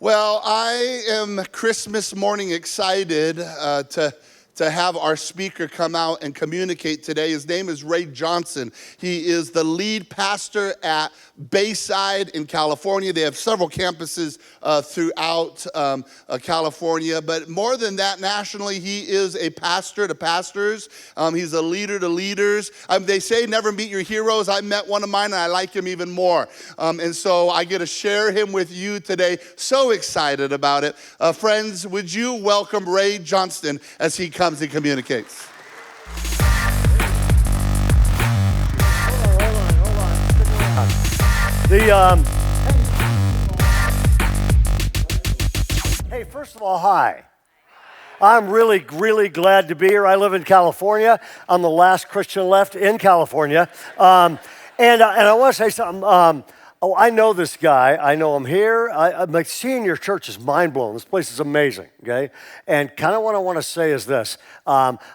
Well, I am Christmas morning excited to have our speaker come out and communicate today. His name is Johnston. He is the lead pastor at Bayside in California. They have several campuses throughout California, but more than that, nationally, he is a pastor to pastors. He's a leader to leaders. They say never meet your heroes. I met one of mine, and I like him even more. And so I get to share him with you today. So excited about it. Friends, would you welcome Johnston as he comes and communicates? Hey, first of all, hi. I'm really glad to be here. I live in California. I'm the last Christian left in California. And I want to say something. I know this guy. I know him here. I'm like, seeing your church is mind-blowing. This place is amazing, okay? And kind of what I want to say is this.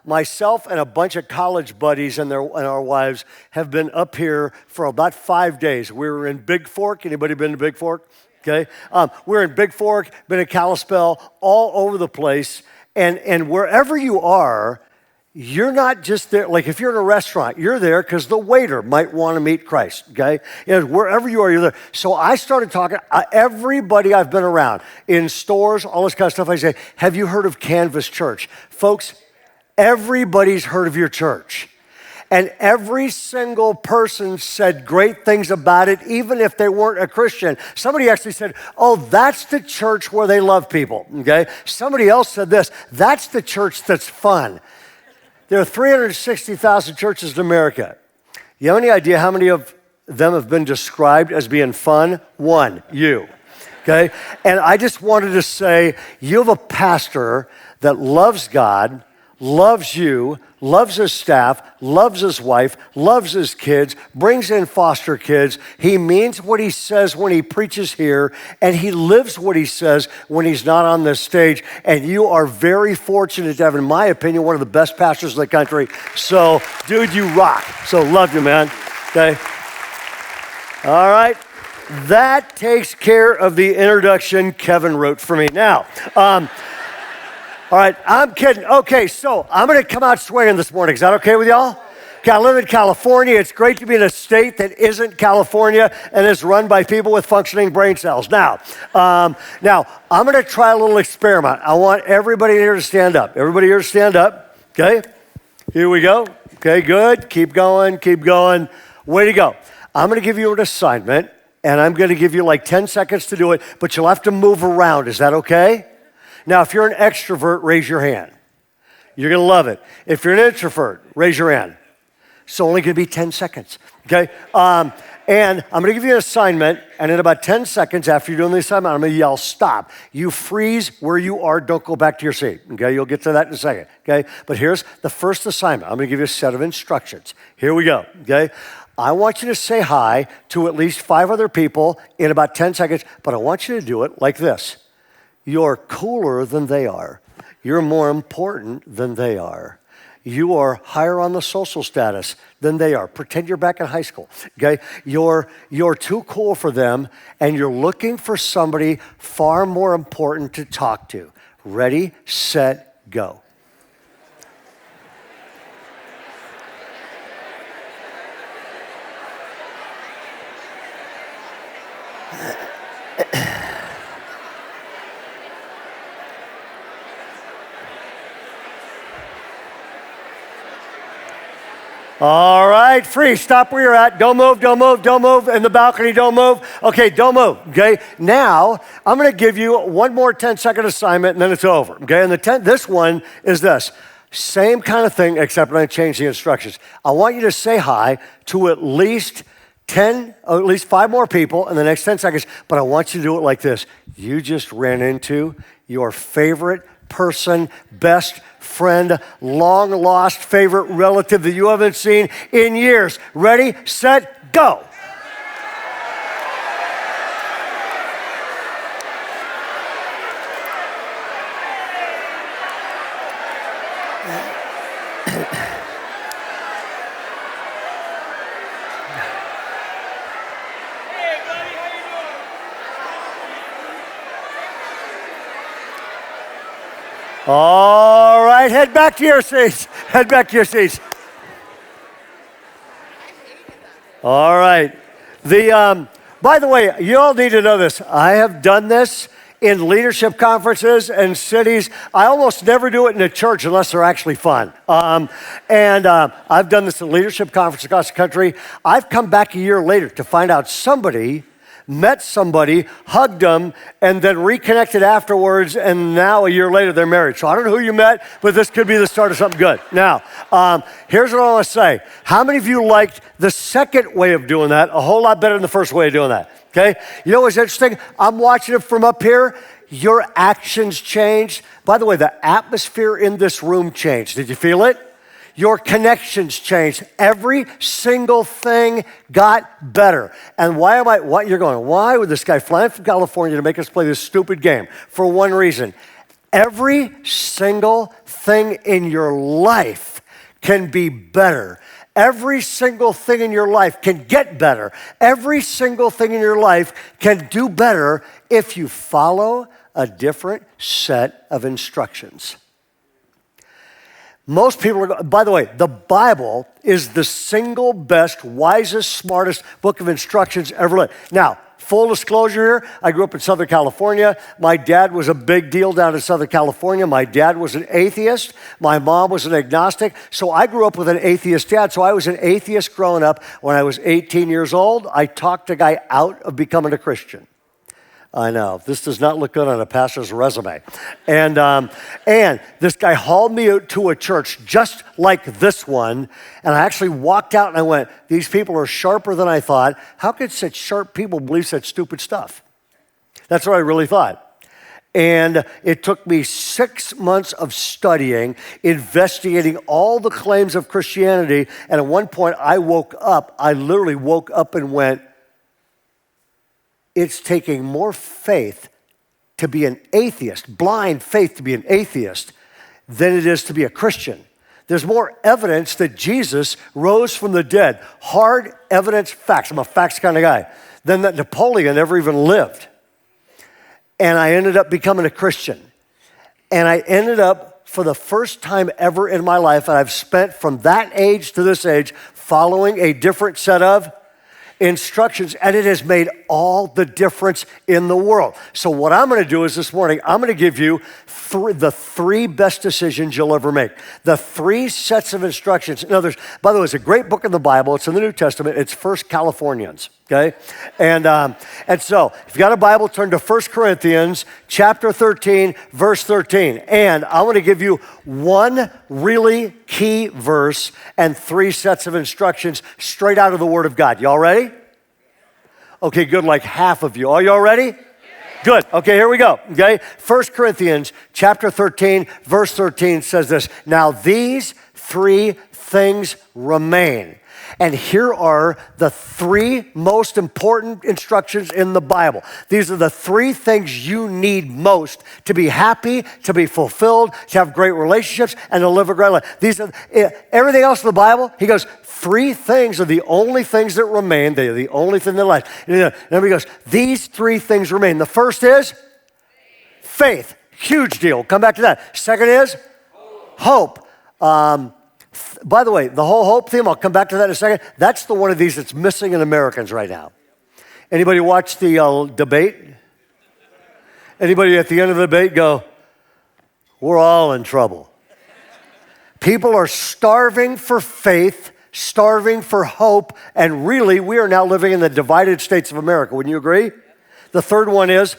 Myself and a bunch of college buddies and our wives have been up here for about 5 days. We were in Big Fork. Anybody been to Big Fork? Okay. We're in Big Fork, been in Kalispell, all over the place. And wherever you are, you're not just there. Like if you're in a restaurant, you're there because the waiter might want to meet Christ, okay? And wherever you are, you're there. So I started talking, everybody I've been around, in stores, all this kind of stuff, I say, have you heard of Canvas Church? Folks, everybody's heard of your church. And every single person said great things about it, even if they weren't a Christian. Somebody actually said, oh, that's the church where they love people, okay? Somebody else said this, that's the church that's fun. There are 360,000 churches in America. You have any idea how many of them have been described as being fun? One, you, okay? And I just wanted to say, you have a pastor that loves God, loves you, loves his staff, loves his wife, loves his kids, brings in foster kids. He means what he says when he preaches here, and he lives what he says when he's not on this stage. And you are very fortunate to have, in my opinion, one of the best pastors in the country. So, dude, you rock. So, love you, man. Okay? All right. That takes care of the introduction Kevin wrote for me. Now, all right, I'm kidding. Okay, so I'm going to come out swinging this morning. Is that okay with y'all? Okay, I live in California. It's great to be in a state that isn't California and is run by people with functioning brain cells. Now, I'm going to try a little experiment. I want everybody here to stand up. Everybody here to stand up. Okay, here we go. Okay, good. Keep going, keep going. Way to go. I'm going to give you an assignment, and I'm going to give you like 10 seconds to do it, but you'll have to move around. Is that okay? Now, if you're an extrovert, raise your hand. You're going to love it. If you're an introvert, raise your hand. It's only going to be 10 seconds, okay? And I'm going to give you an assignment, and in about 10 seconds after you're doing the assignment, I'm going to yell, stop. You freeze where you are. Don't go back to your seat, okay? You'll get to that in a second, okay? But here's the first assignment. I'm going to give you a set of instructions. Here we go, okay? I want you to say hi to at least 5 other people in about 10 seconds, but I want you to do it like this. You're cooler than they are. You're more important than they are. You are higher on the social status than they are. Pretend you're back in high school, okay? You're too cool for them, and you're looking for somebody far more important to talk to. Ready, set, go. All right, freeze. Stop where you're at. Don't move, don't move, don't move. In the balcony, don't move. Okay, don't move, okay? Now, I'm going to give you one more 10-second assignment, and then it's over, okay? And this one is this. Same kind of thing, except I'm going to change the instructions. I want you to say hi to at least 5 more people in the next 10 seconds, but I want you to do it like this. You just ran into your favorite person, best friend, long lost favorite relative that you haven't seen in years. Ready, set, go. All right, head back to your seats. Head back to your seats. All right. By the way, you all need to know this. I have done this in leadership conferences and cities. I almost never do it in a church unless they're actually fun. I've done this in leadership conferences across the country. I've come back a year later to find out somebody met somebody, hugged them, and then reconnected afterwards, and now a year later they're married. So I don't know who you met, but this could be the start of something good. Now, here's what I want to say. How many of you liked the second way of doing that a whole lot better than the first way of doing that? Okay? You know what's interesting? I'm watching it from up here. Your actions changed. By the way, the atmosphere in this room changed. Did you feel it? Your connections changed. Every single thing got better. And what you're going, why would this guy fly from California to make us play this stupid game? For one reason. Every single thing in your life can be better. Every single thing in your life can get better. Every single thing in your life can do better if you follow a different set of instructions. Most people are, by the way, the Bible is the single best, wisest, smartest book of instructions ever written. Now, full disclosure here, I grew up in Southern California. My dad was a big deal down in Southern California. My dad was an atheist. My mom was an agnostic. So I grew up with an atheist dad. So I was an atheist growing up. When I was 18 years old, I talked a guy out of becoming a Christian. I know, this does not look good on a pastor's resume. And this guy hauled me out to a church just like this one, and I actually walked out and I went, these people are sharper than I thought. How could such sharp people believe such stupid stuff? That's what I really thought. And it took me 6 months of studying, investigating all the claims of Christianity, and at one point I literally woke up and went, it's taking more faith to be an atheist, blind faith to be an atheist, than it is to be a Christian. There's more evidence that Jesus rose from the dead, hard evidence, facts. I'm a facts kind of guy, than that Napoleon ever even lived. And I ended up becoming a Christian. And I ended up, for the first time ever in my life, and I've spent from that age to this age following a different set of instructions, and it has made all the difference in the world. So what I'm going to do is this morning, I'm going to give you the three best decisions you'll ever make. The three sets of instructions. Now, by the way, it's a great book in the Bible. It's in the New Testament. It's First Californians, okay? And so if you got a Bible, turn to 1 Corinthians chapter 13, verse 13. And I want to give you one really key verse and three sets of instructions straight out of the Word of God. Y'all ready? Okay, good, like half of you. Are y'all ready? Good. Okay, here we go. Okay, 1 Corinthians chapter 13, verse 13 says this. Now these three things remain. And here are the three most important instructions in the Bible. These are the three things you need most to be happy, to be fulfilled, to have great relationships, and to live a great life. These are everything else in the Bible. He goes, three things are the only things that remain. They are the only thing that lasts. And then he goes, these three things remain. The first is faith. Huge deal. Come back to that. Second is hope. By the way, the whole hope theme, I'll come back to that in a second. That's the one of these that's missing in Americans right now. Anybody watch the debate? Anybody at the end of the debate go, we're all in trouble. People are starving for faith, starving for hope, and really, we are now living in the divided states of America. Wouldn't you agree? The third one is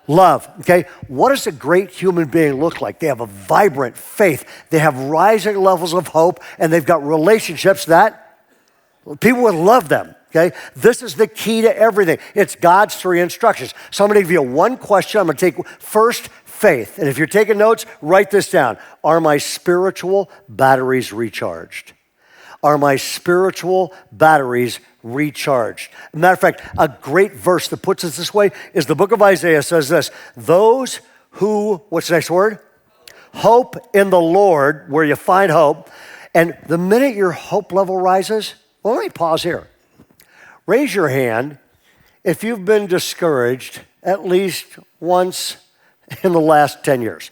love, okay? What does a great human being look like? They have a vibrant faith. They have rising levels of hope, and they've got relationships that people would love them, okay? This is the key to everything. It's God's three instructions. So I'm going to give you one question. I'm going to take first, faith. And if you're taking notes, write this down. Are my spiritual batteries recharged? Are my spiritual batteries recharged? As a matter of fact, a great verse that puts it this way is the book of Isaiah says this, those who, what's the next word? Hope in the Lord, where you find hope. And the minute your hope level rises, well, let me pause here. Raise your hand if you've been discouraged at least once in the last 10 years.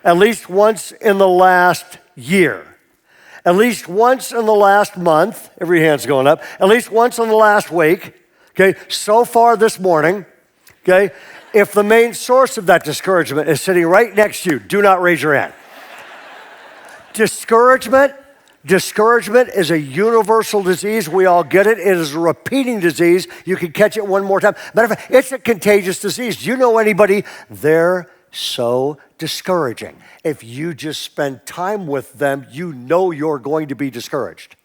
at least once in the last year, at least once in the last month, every hand's going up, at least once in the last week, okay, so far this morning, okay, if the main source of that discouragement is sitting right next to you, do not raise your hand. Discouragement is a universal disease. We all get it. It is a repeating disease. You can catch it one more time. Matter of fact, it's a contagious disease. Do you know anybody? They're so discouraging. If you just spend time with them, you know you're going to be discouraged.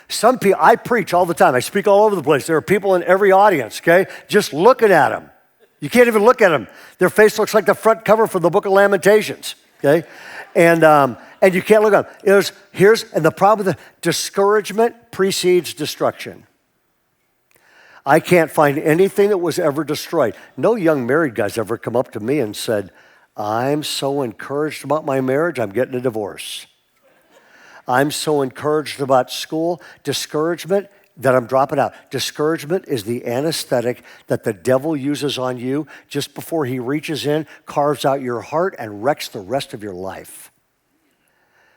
Some people, I preach all the time. I speak all over the place. There are people in every audience, okay? Just looking at them. You can't even look at them. Their face looks like the front cover for the book of Lamentations, okay? And you can't look at them. And the problem with the discouragement precedes destruction. I can't find anything that was ever destroyed. No young married guy's ever come up to me and said, I'm so encouraged about my marriage, I'm getting a divorce. I'm so encouraged about school. Discouragement, that I'm dropping out. Discouragement is the anesthetic that the devil uses on you just before he reaches in, carves out your heart, and wrecks the rest of your life.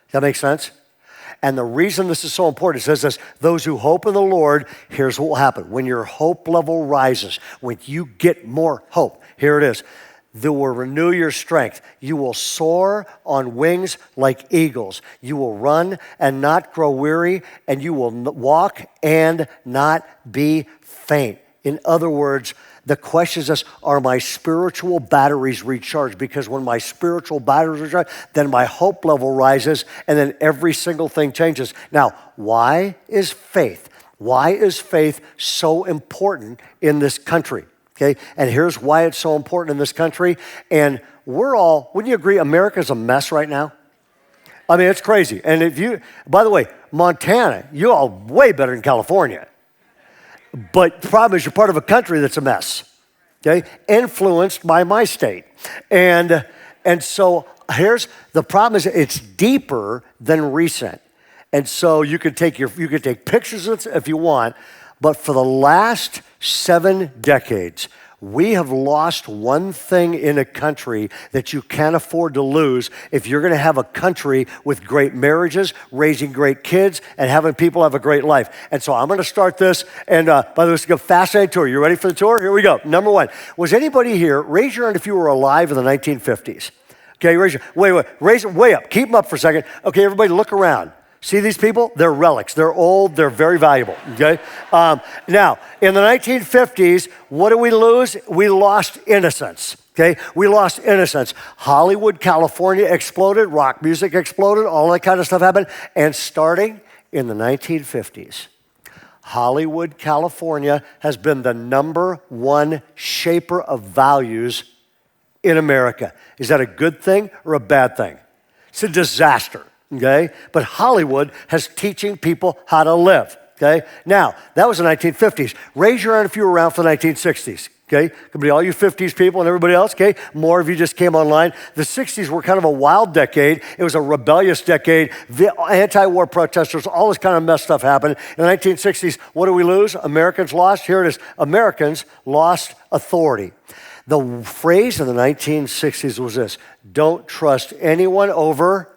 Does that make sense? And the reason this is so important, it says this, those who hope in the Lord, here's what will happen. When your hope level rises, when you get more hope, here it is, they will renew your strength. You will soar on wings like eagles. You will run and not grow weary, and you will walk and not be faint. In other words, the question is this, are my spiritual batteries recharged? Because when my spiritual batteries are recharged, then my hope level rises, and then every single thing changes. Now, why is faith so important in this country? Okay, and here's why it's so important in this country. And wouldn't you agree, America's a mess right now? I mean, it's crazy. And by the way, Montana, you all way better than California. But the problem is you're part of a country that's a mess, okay? Influenced by my state. And so here's the problem is it's deeper than recent. And so you can take pictures of it if you want, but for the last 7 decades, we have lost one thing in a country that you can't afford to lose if you're going to have a country with great marriages, raising great kids, and having people have a great life. And so I'm going to start this. And by the way, it's a fascinating tour. You ready for the tour? Here we go. Number 1. Was anybody here, raise your hand if you were alive in the 1950s. Okay, raise it way up. Keep them up for a second. Okay, everybody look around. See these people? They're relics. They're old. They're very valuable, okay? Now, in the 1950s, what did we lose? We lost innocence, okay? We lost innocence. Hollywood, California exploded. Rock music exploded. All that kind of stuff happened. And starting in the 1950s, Hollywood, California has been the number 1 shaper of values in America. Is that a good thing or a bad thing? It's a disaster. Okay? But Hollywood has teaching people how to live. Okay? Now, that was the 1950s. Raise your hand if you were around for the 1960s. Okay? Could be all you 50s people and everybody else. Okay? More of you just came online. The 60s were kind of a wild decade. It was a rebellious decade. The anti-war protesters, all this kind of messed stuff happened. In the 1960s, what do we lose? Americans lost. Here it is. Americans lost authority. The phrase in the 1960s was this: don't trust anyone over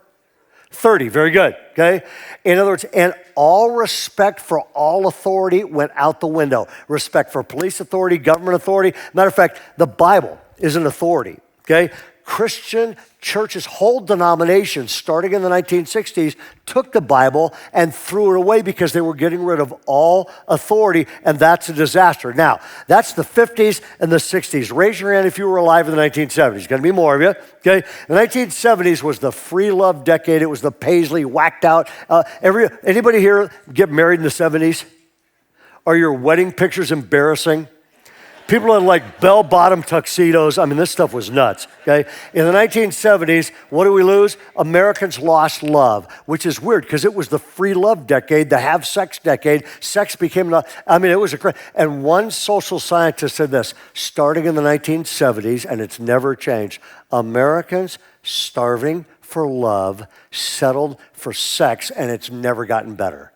30, very good, okay? In other words, and all respect for all authority went out the window. Respect for police authority, government authority. Matter of fact, the Bible is an authority, okay? Christian churches, whole denominations, starting in the 1960s, took the Bible and threw it away because they were getting rid of all authority, and that's a disaster. Now, that's the 50s and the 60s. Raise your hand if you were alive in the 1970s. Going to be more of you, okay? The 1970s was the free love decade. It was the Paisley whacked out. Anybody here get married in the 70s? Are your wedding pictures embarrassing? People had like bell-bottom tuxedos. I mean, this stuff was nuts, okay? In the 1970s, what do we lose? Americans lost love, which is weird because it was the free love decade, the have sex decade. Sex became, it was and one social scientist said this, starting in the 1970s, and it's never changed, Americans starving for love settled for sex, and it's never gotten better.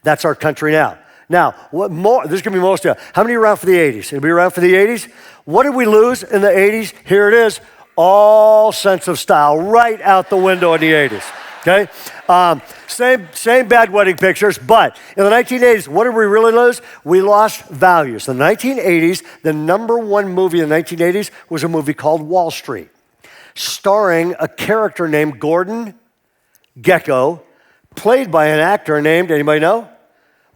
That's our country now. Now, what more? There's going to be most of you. How many are around for the 80s? Anybody around for the 80s? What did we lose in the 80s? Here it is. All sense of style right out the window in the 80s. Okay? Same bad wedding pictures, but in the 1980s, what did we really lose? We lost values. In the 1980s, the number one movie in the 1980s was a movie called Wall Street, starring a character named Gordon Gekko, played by an actor named, anybody know?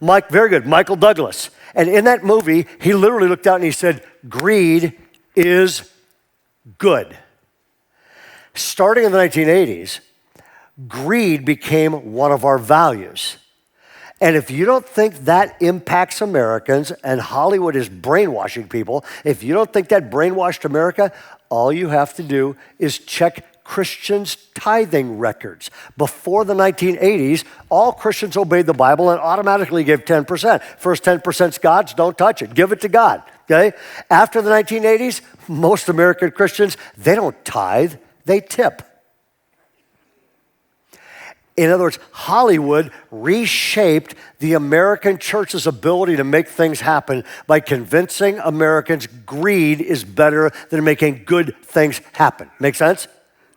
Very good, Michael Douglas. And in that movie, he literally looked out and he said, greed is good. Starting in the 1980s, greed became one of our values. And if you don't think that impacts Americans and Hollywood is brainwashing people, if you don't think that brainwashed America, all you have to do is check Christians' tithing records. Before the 1980s, all Christians obeyed the Bible and automatically gave 10%. First 10%'s God's, don't touch it, give it to God, okay? After the 1980s, most American Christians, they don't tithe, they tip. In other words, Hollywood reshaped the American church's ability to make things happen by convincing Americans greed is better than making good things happen. Make sense?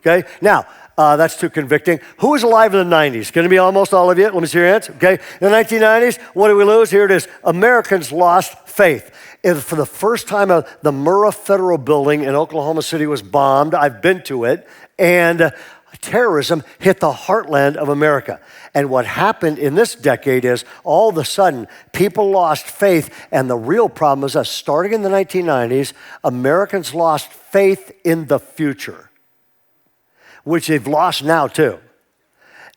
Okay? Now, that's too convicting. Who was alive in the 90s? Going to be almost all of you. Let me see your hands. Okay? In the 1990s, what did we lose? Here it is. Americans lost faith. And for the first time, the Murrah Federal Building in Oklahoma City was bombed. I've been to it. And terrorism hit the heartland of America. And what happened in this decade is all of a sudden people lost faith. And the real problem is that starting in the 1990s, Americans lost faith in the future, which they've lost now too.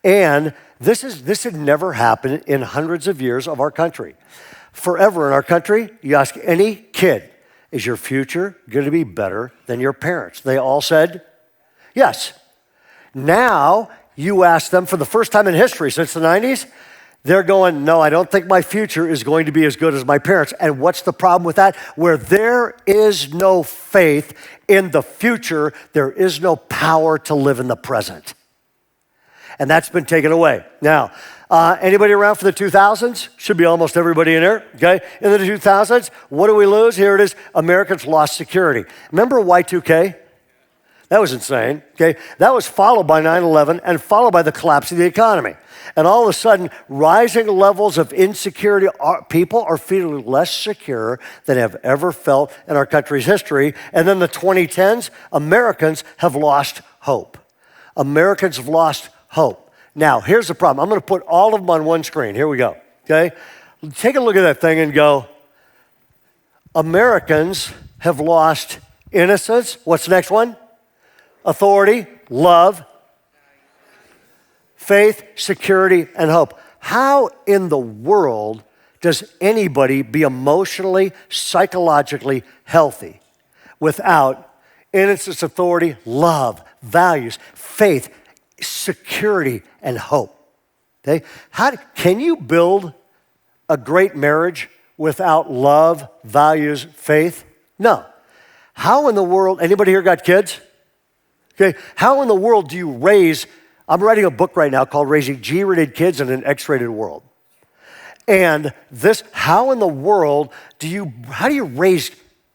And this had never happened in hundreds of years of our country. Forever in our country, you ask any kid, is your future going to be better than your parents? They all said, yes. Now, you ask them for the first time in history since the 90s, they're going, no, I don't think my future is going to be as good as my parents. And what's the problem with that? Where there is no faith in the future, there is no power to live in the present. And that's been taken away. Now, anybody around for the 2000s? Should be almost everybody in there, okay? In the 2000s, what do we lose? Here it is. Americans lost security. Remember Y2K? That was insane, okay? That was followed by 9/11 and followed by the collapse of the economy. And all of a sudden, rising levels of insecurity, people are feeling less secure than have ever felt in our country's history. And then the 2010s, Americans have lost hope. Americans have lost hope. Now, here's the problem. I'm going to put all of them on one screen. Here we go, okay? Take a look at that thing and go, Americans have lost innocence. What's the next one? Authority, love, faith, security, and hope. How in the world does anybody be emotionally, psychologically healthy without innocence, authority, love, values, faith, security, and hope? Okay? Can you build a great marriage without love, values, faith? No. How in the world, anybody here got kids? Okay, how in the world do you raise, I'm writing a book right now called Raising G-Rated Kids in an X-Rated World. And how in the world how do you raise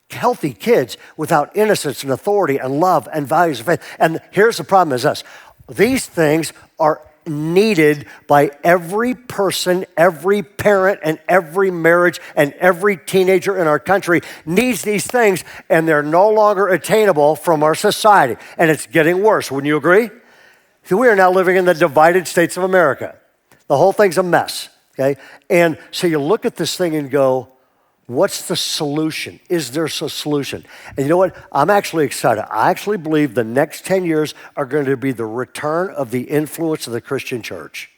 healthy kids without innocence and authority and love and values and faith? And here's the problem is this. These things are needed by every person, every parent, and every marriage, and every teenager in our country needs these things, and they're no longer attainable from our society. And it's getting worse. Wouldn't you agree? So we are now living in the divided states of America. The whole thing's a mess, okay? And so you look at this thing and go, what's the solution? Is there a solution? And you know what? I'm actually excited. I actually believe the next 10 years are going to be the return of the influence of the Christian church.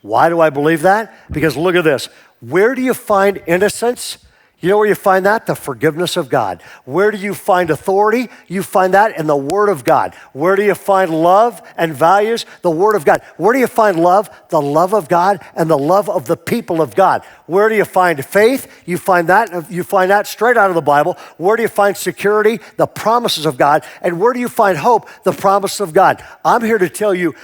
Why do I believe that? Because look at this. Where do you find innocence? You know where you find that? The forgiveness of God. Where do you find authority? You find that in the Word of God. Where do you find love and values? The Word of God. Where do you find love? The love of God and the love of the people of God. Where do you find faith? You find that straight out of the Bible. Where do you find security? The promises of God. And where do you find hope? The promises of God. I'm here to tell you,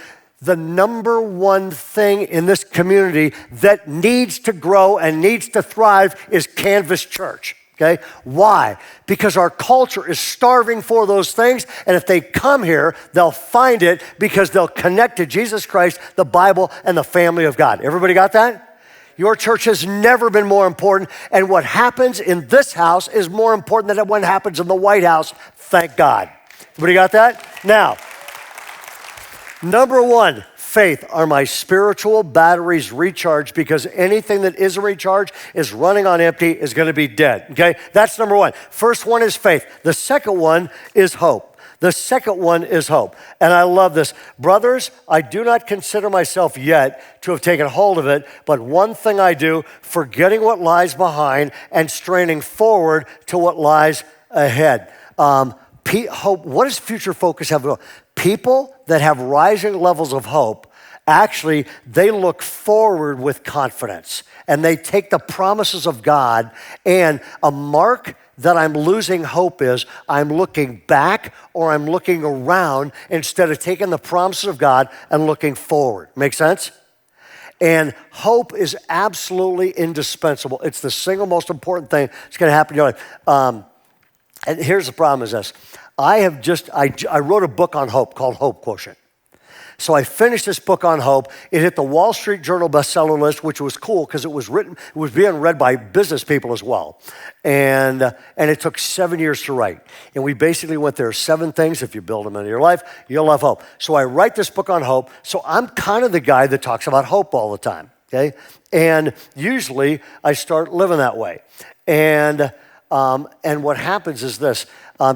the number one thing in this community that needs to grow and needs to thrive is Canvas Church, Okay? Why? Because our culture is starving for those things, and if they come here, they'll find it because they'll connect to Jesus Christ, the Bible, and the family of God. Everybody got that? Your church has never been more important, and what happens in this house is more important than what happens in the White House. Thank God. Everybody got that? Now, number one, faith. Are my spiritual batteries recharged? Because anything that isn't recharged is running on empty, is going to be dead, okay? That's number one. First one is faith. The second one is hope. The second one is hope. And I love this. Brothers, I do not consider myself yet to have taken hold of it, but one thing I do, forgetting what lies behind and straining forward to what lies ahead. Hope. What does future focus have? People that have rising levels of hope, actually, they look forward with confidence and they take the promises of God. And a mark that I'm losing hope is I'm looking back or I'm looking around instead of taking the promises of God and looking forward. Make sense? And hope is absolutely indispensable. It's the single most important thing that's going to happen in your life. And here's the problem is this. I wrote a book on hope called Hope Quotient. So I finished this book on hope. It hit the Wall Street Journal bestseller list, which was cool because it was being read by business people as well. And it took 7 years to write. And we basically went there, 7 things, if you build them into your life, you'll have hope. So I write this book on hope. So I'm kind of the guy that talks about hope all the time, okay? And usually I start living that way. And what happens is this.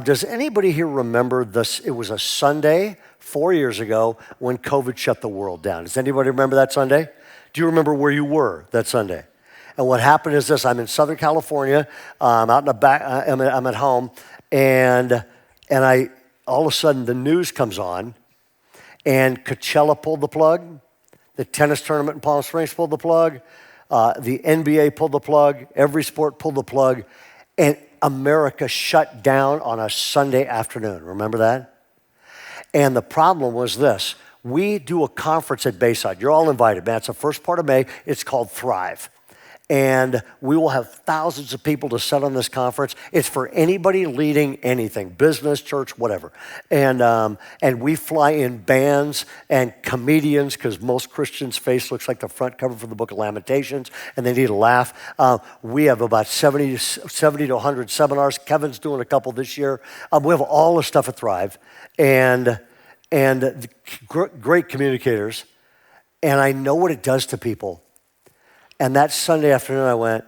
Does anybody here remember this? It was a Sunday 4 years ago when COVID shut the world down. Does anybody remember that Sunday? Do you remember where you were that Sunday? And what happened is this. I'm in Southern California. Out in the back. I'm at home. And all of a sudden the news comes on and Coachella pulled the plug. The tennis tournament in Palm Springs pulled the plug. The NBA pulled the plug. Every sport pulled the plug. And America shut down on a Sunday afternoon. Remember that? And the problem was this. We do a conference at Bayside. You're all invited, man. It's the first part of May. It's called Thrive. And we will have thousands of people to sit on this conference. It's for anybody leading anything, business, church, whatever. And we fly in bands and comedians because most Christians' face looks like the front cover for the book of Lamentations, and they need a laugh. We have about 70 to 100 seminars. Kevin's doing a couple this year. We have all the stuff at Thrive and great communicators. And I know what it does to people. And that Sunday afternoon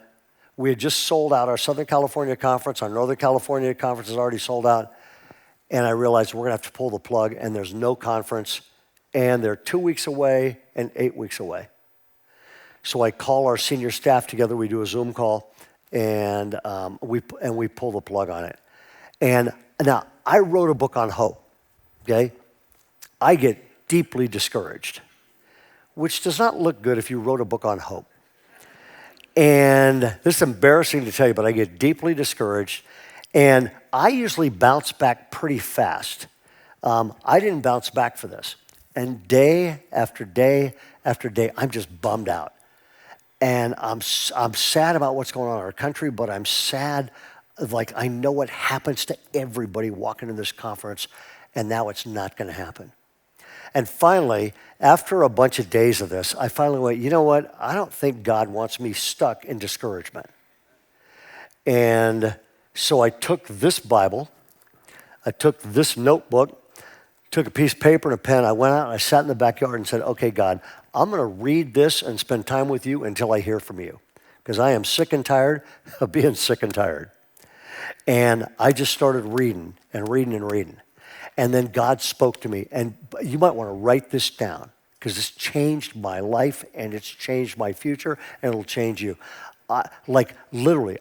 we had just sold out our Southern California conference. Our Northern California conference is already sold out. And I realized we're going to have to pull the plug and there's no conference. And they're 2 weeks away and 8 weeks away. So I call our senior staff together. We do a Zoom call and we pull the plug on it. And now I wrote a book on hope, okay? I get deeply discouraged, which does not look good if you wrote a book on hope. And this is embarrassing to tell you, but I get deeply discouraged. And I usually bounce back pretty fast. I didn't bounce back for this. And day after day after day, I'm just bummed out. And I'm sad about what's going on in our country, but I'm sad, like I know what happens to everybody walking in this conference, and now it's not going to happen. And finally, after a bunch of days of this, I finally went, you know what? I don't think God wants me stuck in discouragement. And so I took this Bible, I took this notebook, took a piece of paper and a pen. I went out and I sat in the backyard and said, okay, God, I'm going to read this and spend time with you until I hear from you. Because I am sick and tired of being sick and tired. And I just started reading and reading and reading. And then God spoke to me. And you might want to write this down because it's changed my life and it's changed my future and it'll change you. Literally,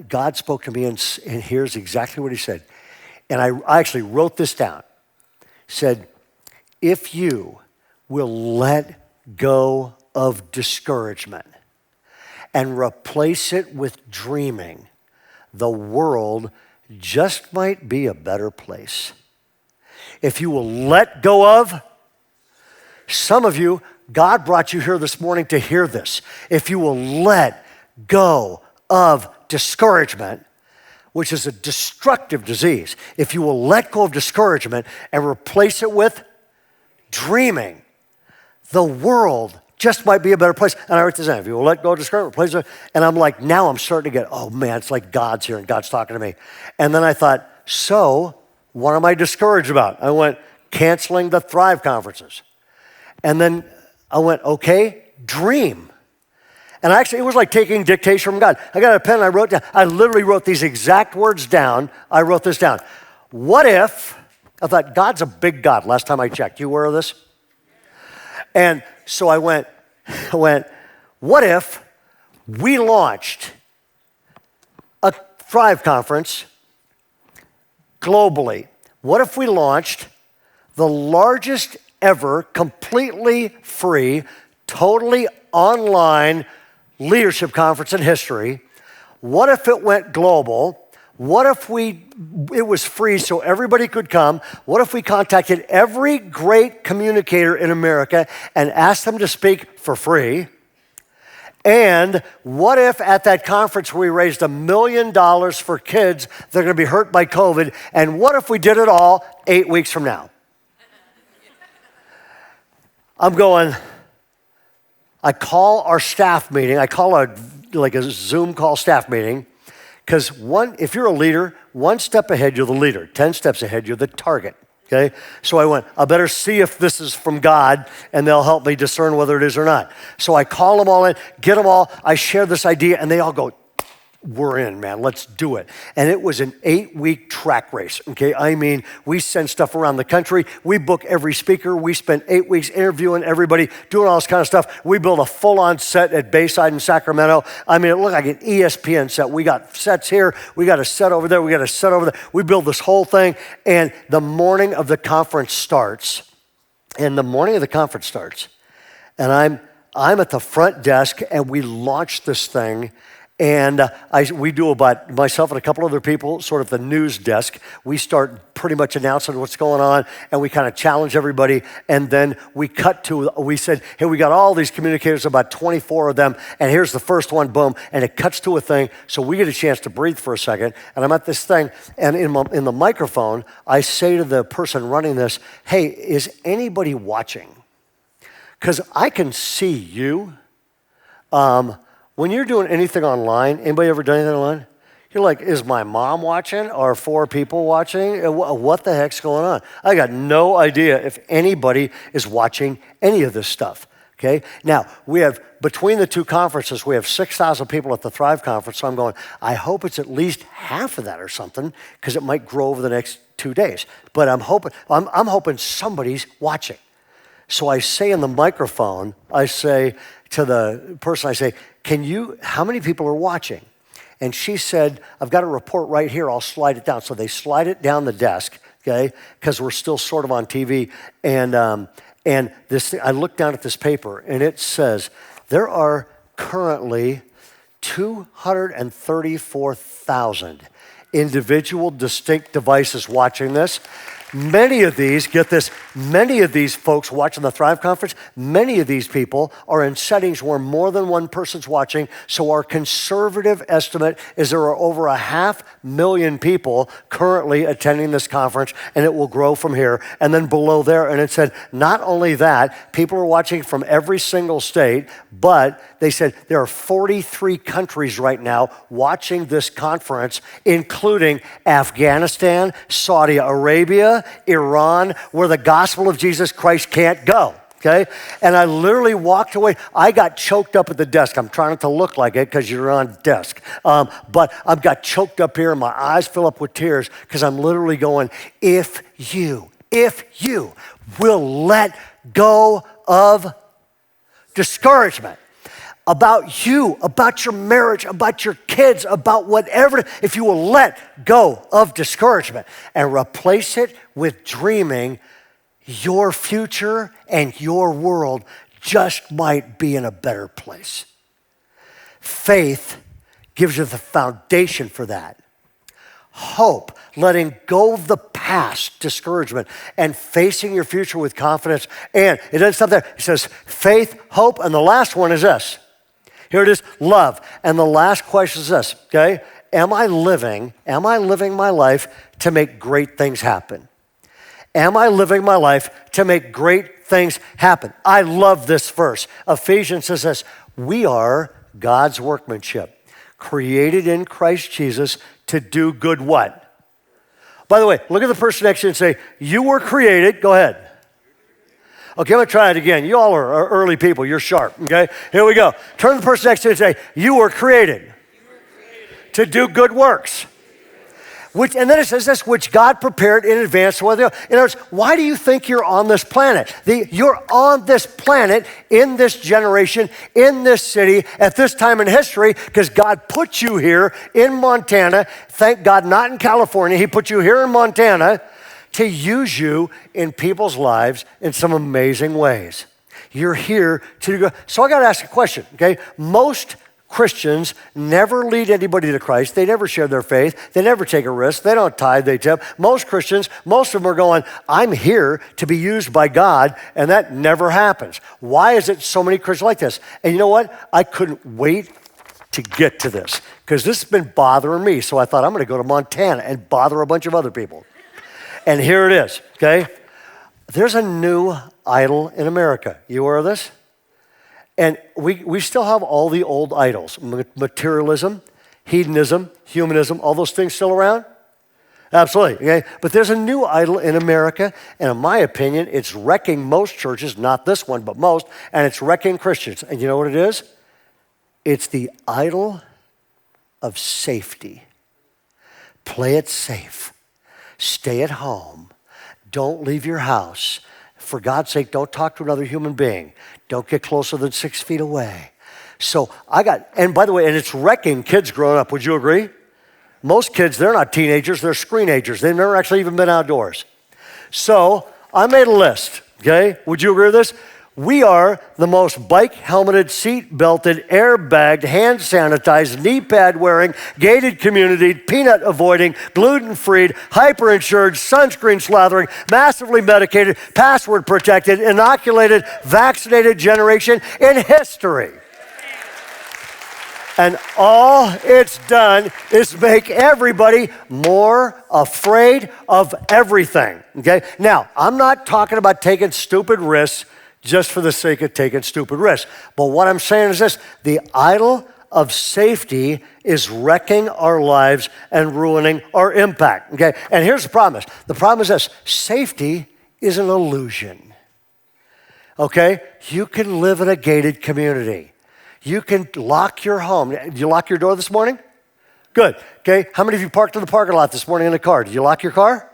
God spoke to me and here's exactly what he said. And I actually wrote this down. Said, if you will let go of discouragement and replace it with dreaming, the world just might be a better place. If you will let go of, some of you, God brought you here this morning to hear this. If you will let go of discouragement, which is a destructive disease, if you will let go of discouragement and replace it with dreaming, the world just might be a better place. And I wrote this down. If you will let go of discouragement, replace it. And I'm like, now I'm starting to get, oh man, it's like God's here and God's talking to me. And then I thought, so what am I discouraged about? I went, canceling the Thrive conferences. And then I went, okay, dream. And actually, it was like taking dictation from God. I got a pen and I wrote down, I literally wrote these exact words down. I wrote this down. What if, I thought, God's a big God, last time I checked. You aware of this? And so I went, what if we launched a Thrive conference globally? What if we launched the largest ever, completely free, totally online leadership conference in history? What if it went global? What if it was free so everybody could come? What if we contacted every great communicator in America and asked them to speak for free? And what if at that conference we raised $1 million for kids that are going to be hurt by COVID? And what if we did it all 8 weeks from now? I'm going, I call our staff meeting. I call a Zoom call staff meeting. Because if you're a leader, 1 step ahead, you're the leader. 10 steps ahead, you're the target, okay? So I went, I better see if this is from God, and they'll help me discern whether it is or not. So I call them all in, get them all, I share this idea, and they all go, we're in, man, let's do it. And it was an 8-week track race, okay? I mean, we send stuff around the country. We book every speaker. We spent 8 weeks interviewing everybody, doing all this kind of stuff. We built a full-on set at Bayside in Sacramento. I mean, it looked like an ESPN set. We got sets here. We got a set over there. We got a set over there. We built this whole thing. And the morning of the conference starts. And I'm at the front desk, and we launch this thing. And we do about, myself and a couple other people, sort of the news desk. We start pretty much announcing what's going on, and we kind of challenge everybody. And then we said, hey, we got all these communicators, about 24 of them, and here's the first one, boom, and it cuts to a thing. So we get a chance to breathe for a second. And I'm at this thing, and in the microphone, I say to the person running this, hey, is anybody watching? Because I can see you. When you're doing anything online, anybody ever done anything online? You're like, is my mom watching? Are 4 people watching? What the heck's going on? I got no idea if anybody is watching any of this stuff, okay? Now, between the 2 conferences, we have 6,000 people at the Thrive conference, so I'm going, I hope it's at least half of that or something, because it might grow over the next 2 days. But I'm hoping somebody's watching. So I say in the microphone, I say to the person, I say, how many people are watching? And she said, I've got a report right here, I'll slide it down. So they slide it down the desk, okay, because we're still sort of on TV. And this thing, I look down at this paper, and it says, there are currently 234,000 individual distinct devices watching this. Many of these, get this, many of these folks watching the Thrive Conference, many of these people are in settings where more than one person's watching. So our conservative estimate is there are over 500,000 people currently attending this conference, and it will grow from here. And then below there, and it said, not only that, people are watching from every single state, but they said there are 43 countries right now watching this conference, including Afghanistan, Saudi Arabia, Iran, where the gospel of Jesus Christ can't go, okay? And I literally walked away. I got choked up at the desk. I'm trying not to look like it because you're on desk. But I've got choked up here and my eyes fill up with tears because I'm literally going, if you will let go of discouragement, about you, about your marriage, about your kids, about whatever, if you will let go of discouragement and replace it with dreaming, your future and your world just might be in a better place. Faith gives you the foundation for that. Hope, letting go of the past, discouragement, and facing your future with confidence. And it doesn't stop there. It says faith, hope, and the last one is this. Here it is, love. And the last question is this, okay? am I living my life to make great things happen? Am I living my life to make great things happen? I love this verse. Ephesians says this, we are God's workmanship, created in Christ Jesus to do good what? By the way, look at the person next to you and say, you were created, go ahead. Okay, I'm gonna try it again. You all are early people, you're sharp, okay? Here we go. Turn to the person next to you and say, you were created to do good works. And then it says this, which God prepared in advance. In other words, why do you think you're on this planet? You're on this planet, in this generation, in this city, at this time in history, because God put you here in Montana. Thank God, not in California. He put you here in Montana to use you in people's lives in some amazing ways. You're here to do. So I got to ask a question, okay? Most Christians never lead anybody to Christ. They never share their faith. They never take a risk. They don't tithe, they tip. Most Christians, most of them are going, I'm here to be used by God, and that never happens. Why is it so many Christians like this? And you know what? I couldn't wait to get to this because this has been bothering me. So I thought I'm going to go to Montana and bother a bunch of other people. And here it is, okay? There's a new idol in America. You aware of this? And we still have all the old idols, materialism, hedonism, humanism, all those things still around? Absolutely, okay? But there's a new idol in America, and in my opinion, it's wrecking most churches, not this one, but most, and it's wrecking Christians. And you know what it is? It's the idol of safety. Play it safe. Stay at home. Don't leave your house. For God's sake, don't talk to another human being. Don't get closer than 6 feet away. So and by the way, and it's wrecking kids growing up. Would you agree? Most kids, they're not teenagers, they're screenagers. They've never actually even been outdoors. So I made a list, okay? Would you agree with this? We are the most bike-helmeted, seat-belted, airbagged, hand sanitized, knee pad wearing, gated community, peanut avoiding, gluten-free, hyper-insured, sunscreen slathering, massively medicated, password protected, inoculated, vaccinated generation in history. And all it's done is make everybody more afraid of everything, okay? Now, I'm not talking about taking stupid risks just for the sake of taking stupid risks. But what I'm saying is this, the idol of safety is wrecking our lives and ruining our impact, okay? And here's the problem. The problem is this, safety is an illusion, okay? You can live in a gated community. You can lock your home. Did you lock your door this morning? Good, okay? How many of you parked in the parking lot this morning in a car? Did you lock your car?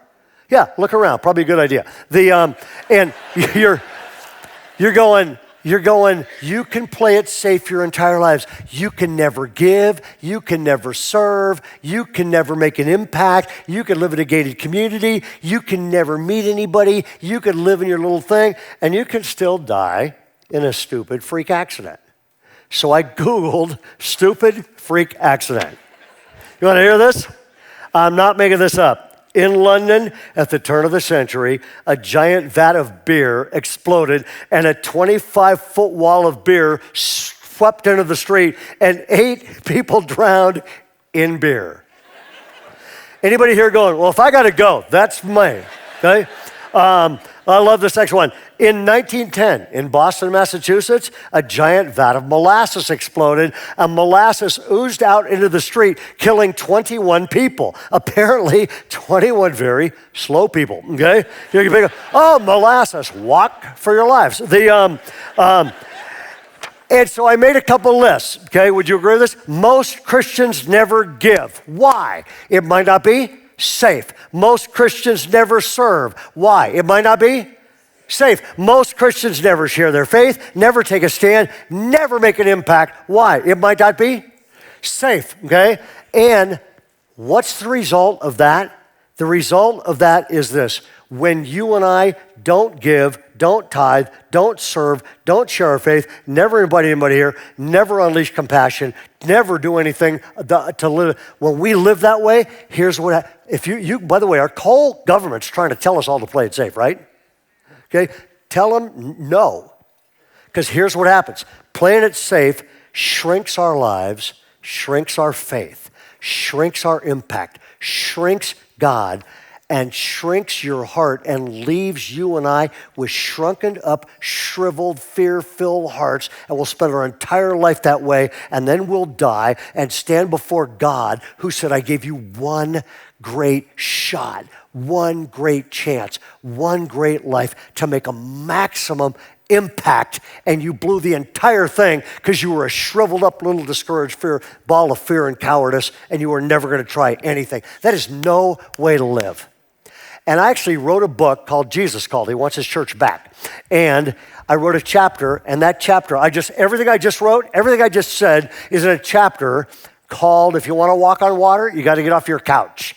Yeah, look around, probably a good idea. And You're going, you can play it safe your entire lives. You can never give. You can never serve. You can never make an impact. You can live in a gated community. You can never meet anybody. You can live in your little thing, and you can still die in a stupid freak accident. So I Googled stupid freak accident. You want to hear this? I'm not making this up. In London, at the turn of the century, a giant vat of beer exploded and a 25-foot wall of beer swept into the street and 8 people drowned in beer. Anybody here going, well, if I got to go, that's me, okay? I love this next one. In 1910, in Boston, Massachusetts, a giant vat of molasses exploded, and molasses oozed out into the street, killing 21 people. Apparently, 21 very slow people, okay? You can pick up, molasses, walk for your lives. And so I made a couple lists, okay? Would you agree with this? Most Christians never give. Why? It might not be safe. Most Christians never serve. Why? It might not be safe. Most Christians never share their faith, never take a stand, never make an impact. Why? It might not be safe, okay? And what's the result of that? The result of that is this. When you and I don't give, don't tithe, don't serve, don't share our faith, never invite anybody here, never unleash compassion, never do anything to live. When we live that way, here's what, if you by the way, our whole government's trying to tell us all to play it safe, right? Okay, tell them no. Because here's what happens. Playing it safe shrinks our lives, shrinks our faith, shrinks our impact, shrinks God, and shrinks your heart and leaves you and I with shrunken up, shriveled, fear-filled hearts, and we'll spend our entire life that way, and then we'll die and stand before God, who said, I gave you one great shot, one great chance, one great life to make a maximum impact, and you blew the entire thing because you were a shriveled up little discouraged ball of fear and cowardice, and you were never going to try anything. That is no way to live. And I actually wrote a book called Jesus Called. He wants his church back. And I wrote a chapter, and that chapter, everything I just wrote, everything I just said is in a chapter called, If You Want to Walk on Water, You Got to Get Off Your Couch.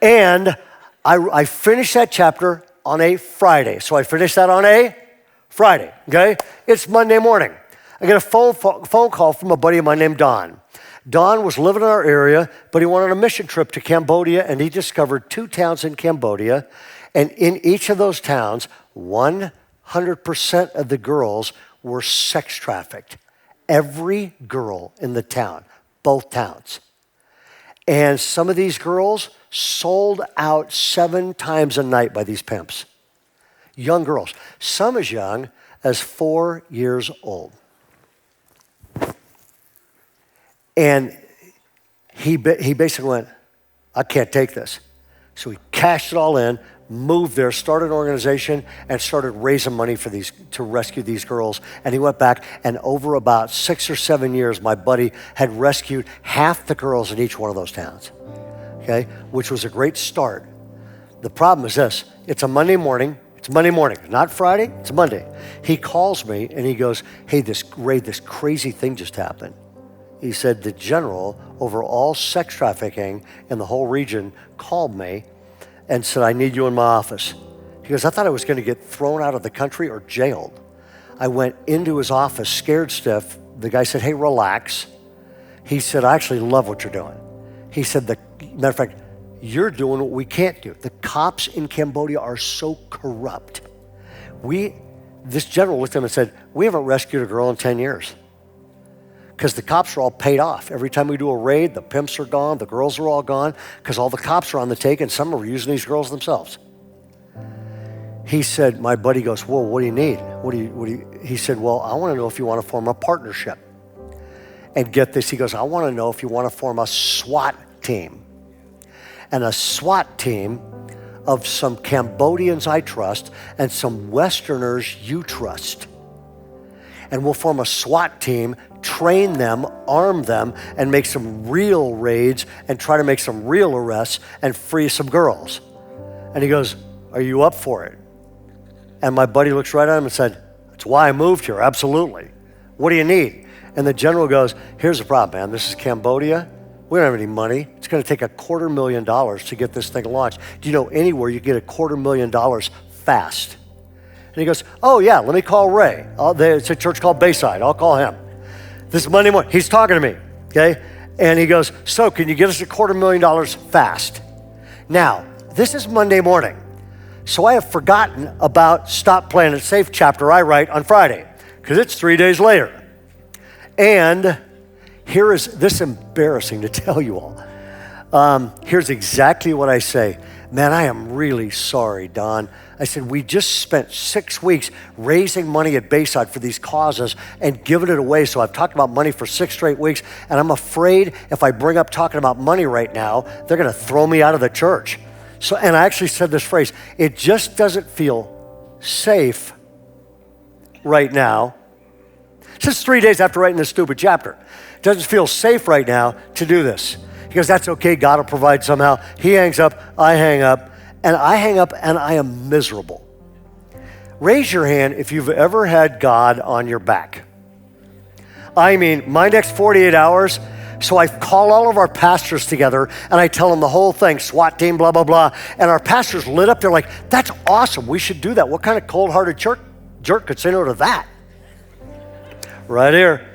And I finished that chapter on a Friday. So I finished that on a Friday, okay? It's Monday morning. I get a phone call from a buddy of mine named Don. Don was living in our area, but he went on a mission trip to Cambodia, and he discovered 2 towns in Cambodia. And in each of those towns, 100% of the girls were sex trafficked. Every girl in the town, both towns. And some of these girls sold out 7 times a night by these pimps. Young girls, some as young as 4 years old. And he basically went, I can't take this. So he cashed it all in, moved there, started an organization, and started raising money for to rescue these girls. And he went back, and over about 6 or 7 years, my buddy had rescued half the girls in each one of those towns, okay, which was a great start. The problem is this, it's a Monday morning, not Friday, it's Monday. He calls me, and he goes, hey, this crazy thing just happened. He said the general over all sex trafficking in the whole region called me and said, I need you in my office. He goes, I thought I was going to get thrown out of the country or jailed. I went into his office, scared stiff. The guy said, hey, relax. He said, I actually love what you're doing. He said, matter of fact, you're doing what we can't do. The cops in Cambodia are so corrupt. This general looked at him and said, we haven't rescued a girl in 10 years. Because the cops are all paid off. Every time we do a raid, the pimps are gone, the girls are all gone, because all the cops are on the take, and some are using these girls themselves. He said, my buddy goes, whoa, what do you need? He said, well, I want to know if you want to form a partnership. And get this, he goes, I want to know if you want to form a SWAT team. And a SWAT team of some Cambodians I trust and some Westerners you trust. And we'll form a SWAT team, train them, arm them, and make some real raids and try to make some real arrests and free some girls. And he goes, are you up for it? And my buddy looks right at him and said, that's why I moved here, absolutely. What do you need? And the general goes, here's the problem, man. This is Cambodia. We don't have any money. It's going to take $250,000 to get this thing launched. Do you know anywhere you get $250,000 fast? And he goes, oh, yeah, let me call Ray. It's a church called Bayside. I'll call him. This is Monday morning. He's talking to me, okay? And he goes, so can you get us $250,000 fast? Now, this is Monday morning. So I have forgotten about Stop Playing It Safe chapter I write on Friday, because it's 3 days later. And here is this embarrassing to tell you all. Here's exactly what I say. Man, I am really sorry, Don. I said, we just spent 6 weeks raising money at Bayside for these causes and giving it away. So I've talked about money for 6 straight weeks. And I'm afraid if I bring up talking about money right now, they're going to throw me out of the church. So, and I actually said this phrase, it just doesn't feel safe right now. Just 3 days after writing this stupid chapter. It doesn't feel safe right now to do this. He goes, that's okay, God will provide somehow. He hangs up, I hang up, and I am miserable. Raise your hand if you've ever had God on your back. I mean, my next 48 hours, so I call all of our pastors together and I tell them the whole thing, SWAT team, blah, blah, blah. And our pastors lit up, they're like, that's awesome, we should do that. What kind of cold-hearted jerk could say no to that? Right here.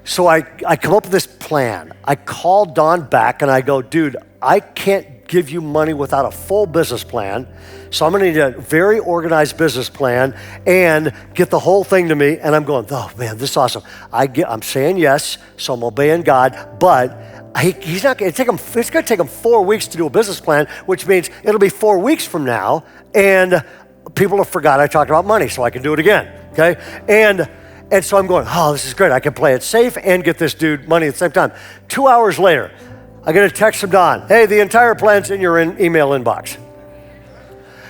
So I come up with this plan. I call Don back and I go, dude, I can't give you money without a full business plan. So I'm gonna need a very organized business plan and get the whole thing to me. And I'm going, oh man, this is awesome. I'm saying yes, so I'm obeying God, but he's not gonna take him, it's gonna take him 4 weeks to do a business plan, which means it'll be 4 weeks from now, and people have forgot I talked about money, so I can do it again, okay? And so I'm going, oh, this is great. I can play it safe and get this dude money at the same time. 2 hours later, I get a text from Don. Hey, the entire plan's in your email inbox.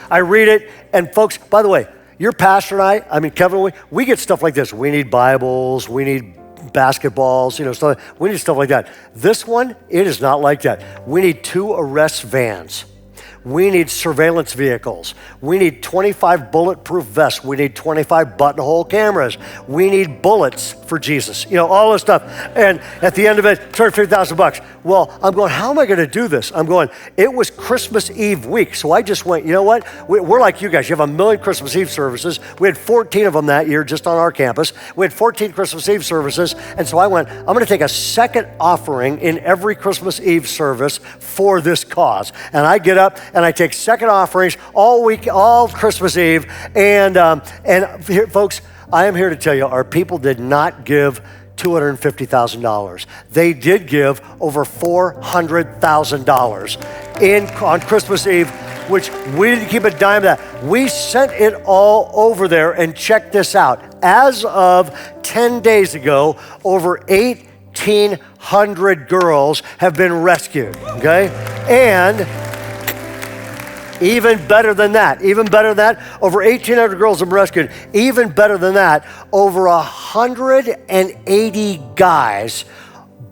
I read it, and folks, by the way, your pastor and I mean, Kevin, we get stuff like this. We need Bibles, we need basketballs, stuff. We need stuff like that. This one, it is not like that. We need 2 arrest vans. We need surveillance vehicles. We need 25 bulletproof vests. We need 25 buttonhole cameras. We need bullets for Jesus. All this stuff. And at the end of it, $250,000. Well, I'm going, how am I going to do this? I'm going, it was Christmas Eve week. So I just went, you know what? We're like you guys. You have 1 million Christmas Eve services. We had 14 of them that year just on our campus. We had 14 Christmas Eve services. And so I went, I'm going to take a second offering in every Christmas Eve service for this cause. And I get up and I take second offerings all week, all Christmas Eve. And here, folks, I am here to tell you, our people did not give $250,000. They did give over $400,000 on Christmas Eve, which we didn't keep a dime of that. We sent it all over there, and check this out. As of 10 days ago, over 1,800 girls have been rescued, okay? And even better than that, over 1,800 girls have been rescued. Even better than that, over 180 guys,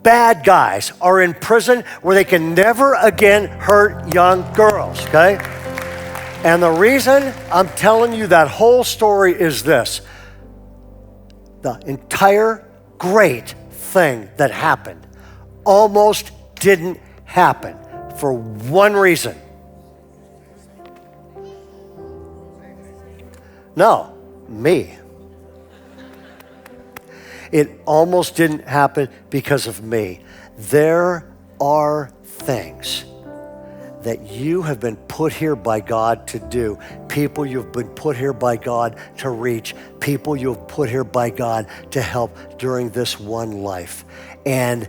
bad guys, are in prison where they can never again hurt young girls, okay? And the reason I'm telling you that whole story is this. The entire great thing that happened almost didn't happen for one reason. No, me. It almost didn't happen because of me. There are things that you have been put here by God to do, people you've been put here by God to reach, people you've put here by God to help during this one life. And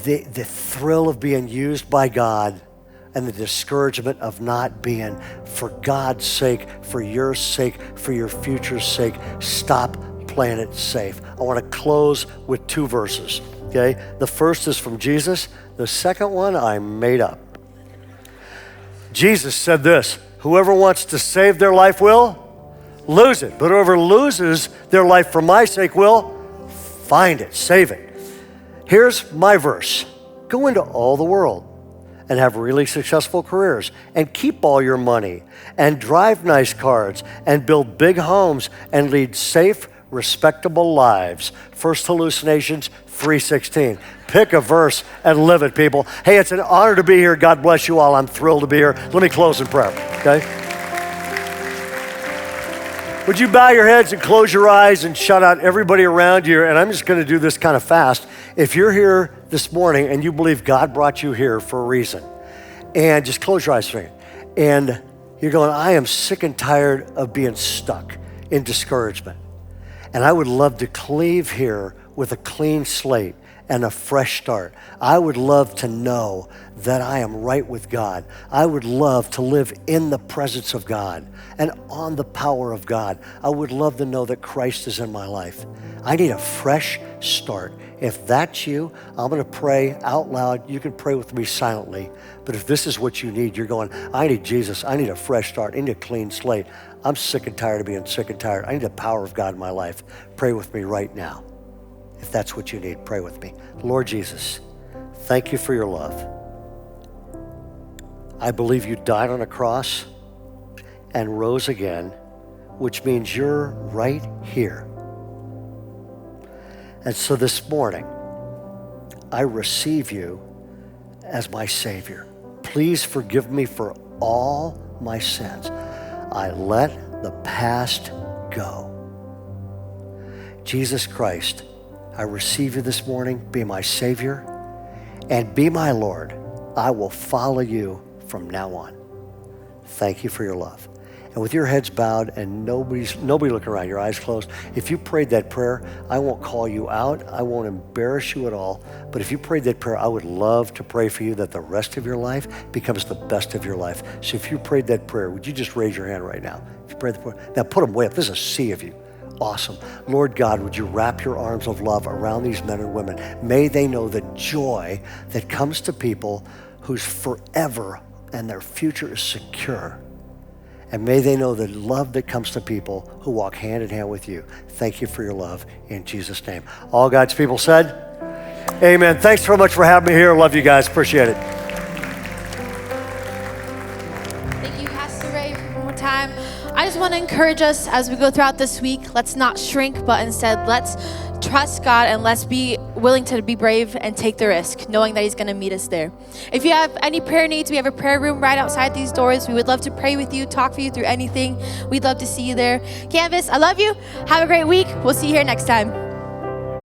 the thrill of being used by God and the discouragement of not being, for God's sake, for your sake, for your future's sake, stop playing it safe. I want to close with 2 verses, okay? The first is from Jesus. The second one I made up. Jesus said this, whoever wants to save their life will lose it, but whoever loses their life for my sake will find it, save it. Here's my verse. Go into all the world and have really successful careers and keep all your money and drive nice cars and build big homes and lead safe, respectable lives. First Hallucinations 3:16. Pick a verse and live it, people. Hey, it's an honor to be here. God bless you all. I'm thrilled to be here. Let me close in prayer, okay? Would you bow your heads and close your eyes and shut out everybody around you? And I'm just going to do this kind of fast. If you're here this morning and you believe God brought you here for a reason, and just close your eyes for a second, and you're going, I am sick and tired of being stuck in discouragement. And I would love to leave here with a clean slate and a fresh start. I would love to know that I am right with God. I would love to live in the presence of God and on the power of God. I would love to know that Christ is in my life. I need a fresh start. If that's you, I'm going to pray out loud. You can pray with me silently. But if this is what you need, you're going, I need Jesus. I need a fresh start. I need a clean slate. I'm sick and tired of being sick and tired. I need the power of God in my life. Pray with me right now. If that's what you need, pray with me. Lord Jesus, thank you for your love. I believe you died on a cross and rose again, which means you're right here. And so this morning, I receive you as my Savior. Please forgive me for all my sins. I let the past go. Jesus Christ, I receive you this morning. Be my Savior and be my Lord. I will follow you from now on. Thank you for your love. And with your heads bowed and nobody looking around, your eyes closed, if you prayed that prayer, I won't call you out. I won't embarrass you at all. But if you prayed that prayer, I would love to pray for you that the rest of your life becomes the best of your life. So if you prayed that prayer, would you just raise your hand right now? If you prayed the prayer, now put them way up. There's a sea of you. Awesome. Lord God, would you wrap your arms of love around these men and women? May they know the joy that comes to people whose forever and their future is secure. And may they know the love that comes to people who walk hand in hand with you. Thank you for your love in Jesus' name. All God's people said, amen. Thanks so much for having me here. Love you guys. Appreciate it. Thank you, Pastor Ray, one more time. I just want to encourage us as we go throughout this week, let's not shrink, but instead let's trust God and let's be willing to be brave and take the risk, knowing that He's going to meet us there. If you have any prayer needs, we have a prayer room right outside these doors. We would love to pray with you, talk for you through anything. We'd love to see you there. Canvas, I love you. Have a great week. We'll see you here next time.